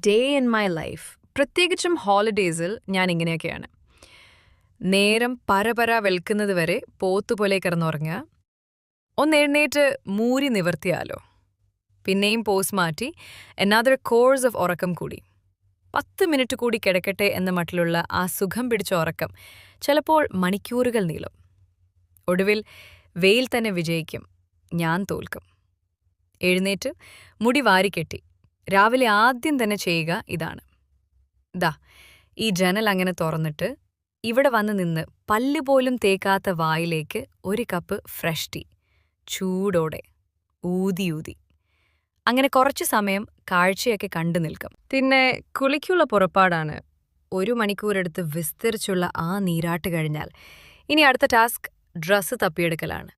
Day in my life, പ്രത്യേകിച്ചും ഹോളിഡേയ്സിൽ ഞാൻ ഇങ്ങനെയൊക്കെയാണ്. നേരം പരപര വെൽക്കുന്നത് വരെ പോത്തുപോലെ കിടന്നുറങ്ങുക. ഒന്ന് എഴുന്നേറ്റ് മൂരി നിവർത്തിയാലോ. പിന്നെയും പോസ് മാറ്റി another കോഴ്സ് ഓഫ് ഉറക്കം കൂടി. 10 മിനിറ്റ് കൂടി കിടക്കട്ടെ എന്ന മട്ടിലുള്ള ആ സുഖം പിടിച്ച ഉറക്കം ചിലപ്പോൾ മണിക്കൂറുകൾ നീളും. ഒടുവിൽ വെയിൽ തന്നെ വിജയിക്കും, ഞാൻ തോൽക്കും. എഴുന്നേറ്റ് മുടി വാരിക്കെട്ടി രാവിലെ ആദ്യം തന്നെ ചെയ്യുക ഇതാണ്. ദാ ഈ ജനൽ അങ്ങനെ തുറന്നിട്ട് ഇവിടെ വന്ന് നിന്ന് പല്ലുപോലും തേക്കാത്ത വായിലേക്ക് ഒരു കപ്പ് ഫ്രഷ് ടീ ചൂടോടെ ഊതി അങ്ങനെ കുറച്ചു സമയം കാഴ്ചയൊക്കെ കണ്ടു നിൽക്കും. പിന്നെ കുളിക്കുള്ള പുറപ്പാടാണ്. 1 മണിക്കൂറെടുത്ത് വിസ്തരിച്ചുള്ള ആ നീരാട്ട് കഴിഞ്ഞാൽ ഇനി അടുത്ത ടാസ്ക് ഡ്രസ്സ് തപ്പിയെടുക്കലാണ്.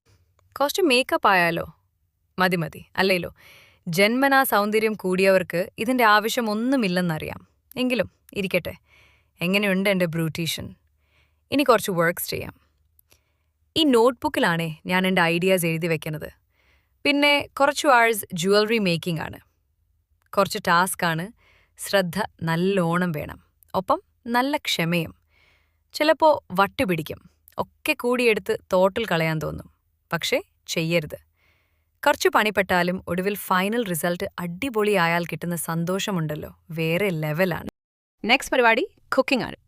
കുറച്ച് മേക്കപ്പ് ആയാലോ? മതി അല്ലേലോ. ജന്മനാ സൗന്ദര്യം കൂടിയവർക്ക് ഇതിൻ്റെ ആവശ്യമൊന്നുമില്ലെന്നറിയാം. എങ്കിലും ഇരിക്കട്ടെ. എങ്ങനെയുണ്ട് എൻ്റെ ബ്യൂട്ടീഷ്യൻ? ഇനി കുറച്ച് വർക്ക്സ് ചെയ്യാം. ഈ നോട്ട്ബുക്കിലാണേ ഞാൻ എൻ്റെ ഐഡിയാസ് എഴുതി വെക്കുന്നത്. പിന്നെ കുറച്ചു ആഴ്സ് ജ്വല്ലറി മേക്കിംഗ് ആണ്. കുറച്ച് ടാസ്ക്കാണ്. ശ്രദ്ധ നല്ലോണം വേണം, ഒപ്പം നല്ല ക്ഷമയും. ചിലപ്പോൾ വട്ടുപിടിക്കും, ഒക്കെ കൂടിയെടുത്ത് തോട്ടിൽ കളയാൻ തോന്നും. പക്ഷേ ചെയ്യരുത്. കുറച്ച് പണിപ്പെട്ടാലും ഒടുവിൽ ഫൈനൽ റിസൾട്ട് അടിപൊളിയായാൽ കിട്ടുന്ന സന്തോഷമുണ്ടല്ലോ, വേറെ ലെവലാണ്. നെക്സ്റ്റ് പരിപാടി കുക്കിംഗ് ആണ്.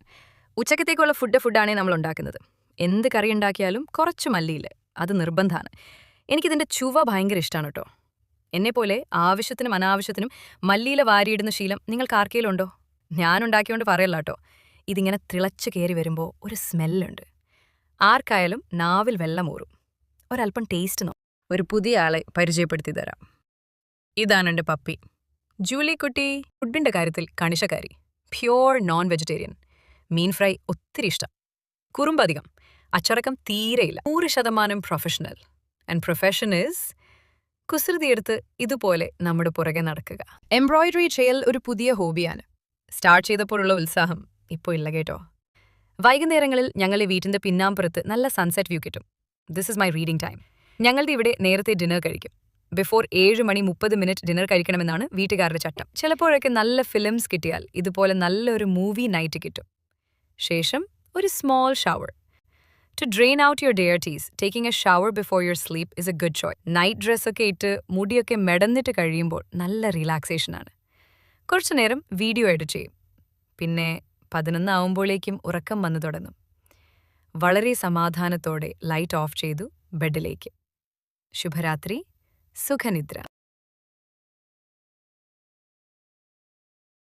ഉച്ചക്കത്തേക്കുള്ള ഫുഡാണ് നമ്മൾ ഉണ്ടാക്കുന്നത്. എന്ത് കറി ഉണ്ടാക്കിയാലും കുറച്ച് മല്ലിയില, അത് നിർബന്ധമാണ്. എനിക്കിതിൻ്റെ ചുവ ഭയങ്കര ഇഷ്ടമാണ് കേട്ടോ. എന്നെപ്പോലെ ആവശ്യത്തിനും അനാവശ്യത്തിനും മല്ലിയില വാരിയിടുന്ന ശീലം നിങ്ങൾക്ക് ആർക്കെങ്കിലുമുണ്ടോ? ഞാനുണ്ടാക്കിയോണ്ട് പറയല്ല കേട്ടോ. ഇതിങ്ങനെ തിളച്ച് കയറി വരുമ്പോൾ ഒരു സ്മെല്ലുണ്ട്. ആർക്കായാലും നാവിൽ വെള്ളമൂറും. ഒരല്പം ടേസ്റ്റ് നോ. ഒരു പുതിയ ആളെ പരിചയപ്പെടുത്തി തരാം. ഇതാണ് എൻ്റെ പപ്പി ജൂലി കുട്ടി. ഫുഡിൻ്റെ കാര്യത്തിൽ കണിശക്കാരി, പ്യോർ നോൺ വെജിറ്റേറിയൻ. മീൻ ഫ്രൈ ഒത്തിരി ഇഷ്ടം, കുറുമ്പധികം, അച്ചടക്കം തീരെയില്ല. 100% പ്രൊഫഷണൽ. ആൻഡ് പ്രൊഫഷൻ ഈസ് കുസൃതിയെടുത്ത് ഇതുപോലെ നമ്മുടെ പുറകെ നടക്കുക. എംബ്രോയിഡറി ചെയ്യൽ ഒരു പുതിയ ഹോബിയാണ്. സ്റ്റാർട്ട് ചെയ്തപ്പോഴുള്ള ഉത്സാഹം ഇപ്പോൾ ഇല്ല കേട്ടോ. വൈകുന്നേരങ്ങളിൽ ഞങ്ങളെ വീട്ടിൻ്റെ പിന്നാമ്പുറത്ത് നല്ല സൺസെറ്റ് വ്യൂ കിട്ടും. This is my reading time. ഞങ്ങളുടെ ഇവിടെ നേരത്തെ ഡിന്നർ കഴിക്കും. ബിഫോർ 7:30 ഡിന്നർ കഴിക്കണമെന്നാണ് വീട്ടുകാരുടെ ചട്ടം. ചിലപ്പോഴൊക്കെ നല്ല ഫിലിംസ് കിട്ടിയാൽ ഇതുപോലെ നല്ലൊരു മൂവി നൈറ്റ് കിട്ടും. ശേഷം ഒരു small shower. To drain out your deities, taking a shower before your sleep is a good choice. Night ഡ്രസ്സൊക്കെ ഇട്ട് മുടിയൊക്കെ മെടന്നിട്ട് കഴിയുമ്പോൾ നല്ല റിലാക്സേഷനാണ്. കുറച്ചു നേരം വീഡിയോ എഡിറ്റ് ചെയ്യും. പിന്നെ 11 ആവുമ്പോഴേക്കും ഉറക്കം വന്നു തുടങ്ങും. വളരെ സമാധാനത്തോടെ ലൈറ്റ് ഓഫ് ചെയ്തു ബെഡിലേക്ക്. ശുഭരാത്രി, സുഖനിദ്ര.